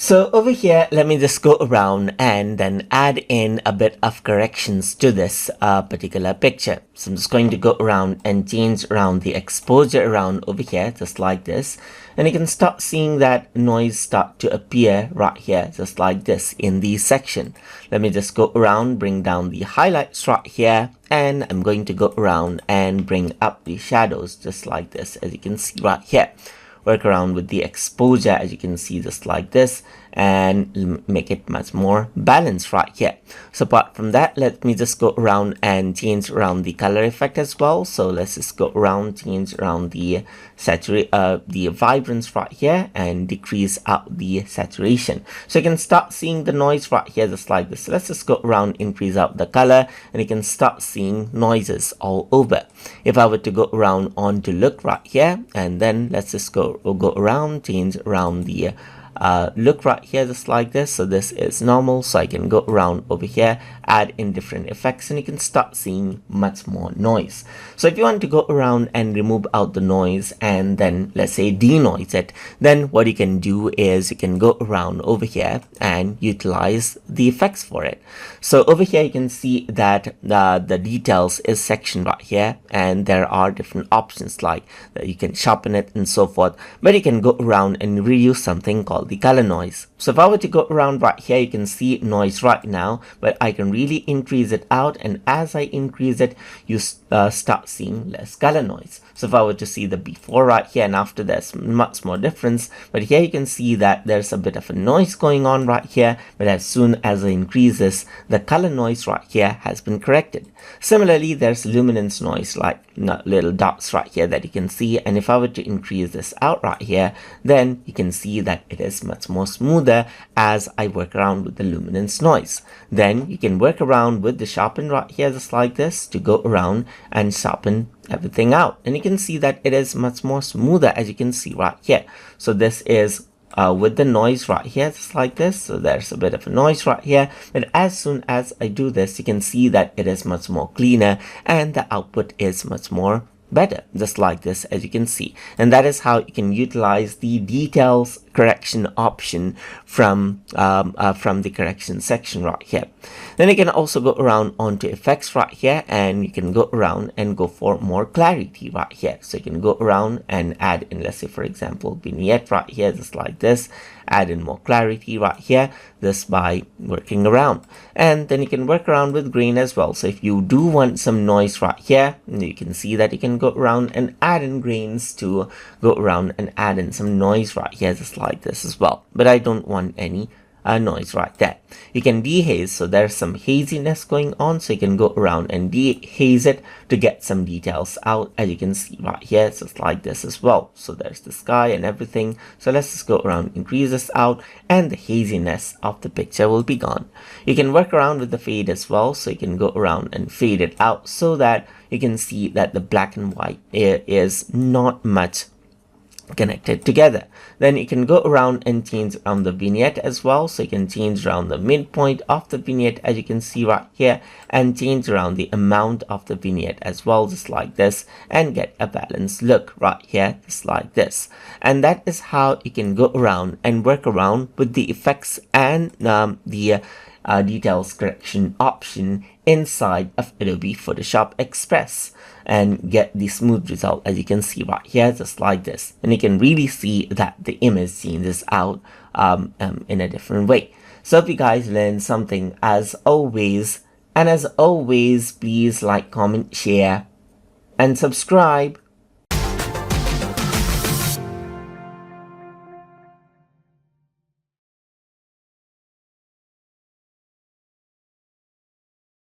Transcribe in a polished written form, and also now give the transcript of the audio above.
So over here, let me just go around and then add in a bit of corrections to this particular picture. So I'm just going to go around and change around the exposure around over here, just like this. And you can start seeing that noise start to appear right here, just like this in the section. Let me just go around, bring down the highlights right here. And I'm going to go around and bring up the shadows, just like this, as you can see right here. Work around with the exposure, as you can see, just like this, and make it much more balanced right here. So apart from that, let me just go around and change around the color effect as well. So let's just go around, change around the vibrance right here, and decrease out the saturation. So you can start seeing the noise right here, just like this. So let's just go around, increase out the color, and you can start seeing noises all over. If I were to go around onto look right here, and then let's just go around, change around the look right here, just like this. So this is normal, so I can go around over here, add in different effects, and you can start seeing much more noise. So if you want to go around and remove out the noise and then let's say denoise it, then what you can do is you can go around over here and utilize the effects for it. So over here you can see that the details is section right here, and there are different options like that you can sharpen it and so forth, but you can go around and reuse something called the color noise. So if I were to go around right here, you can see noise right now, but I can really increase it out, and as I increase it, you start seeing less color noise. So if I were to see the before right here and after, there's much more difference, but here you can see that there's a bit of a noise going on right here, but as soon as I increase this, the color noise right here has been corrected. Similarly, there's luminance noise, like little dots right here that you can see, and if I were to increase this out right here, then you can see that it is much more smoother as I work around with the luminance noise. Then you can work around with the sharpen right here, just like this, to go around and sharpen everything out, and you can see that it is much more smoother, as you can see right here. So this is with the noise right here, just like this. So there's a bit of a noise right here, but as soon as I do this, you can see that it is much more cleaner and the output is much more better, just like this, as you can see. And that is how you can utilize the details correction option from the correction section right here. Then you can also go around onto effects right here, and you can go around and go for more clarity right here. So you can go around and add in, let's say for example, vignette right here, just like this, add in more clarity right here, this by working around. And then you can work around with grain as well. So if you do want some noise right here, you can see that you can go around and add in grains to go around and add in some noise right here, just like this as well. But I don't want any noise right there. You can dehaze, so there's some haziness going on, so you can go around and dehaze it to get some details out, as you can see right here, just like this as well. So there's the sky and everything. So let's just go around, increase this out, and the haziness of the picture will be gone. You can work around with the fade as well, so you can go around and fade it out so that you can see that the black and white is not much connected together. Then you can go around and change around the vignette as well. So you can change around the midpoint of the vignette, as you can see right here, and change around the amount of the vignette as well, just like this, and get a balanced look right here, just like this. And that is how you can go around and work around with the effects and the details correction option inside of Adobe Photoshop Express, and get the smooth result, as you can see right here, just like this. And you can really see that the image changes out in a different way. So if you guys learned something, as always, please like, comment, share, and subscribe.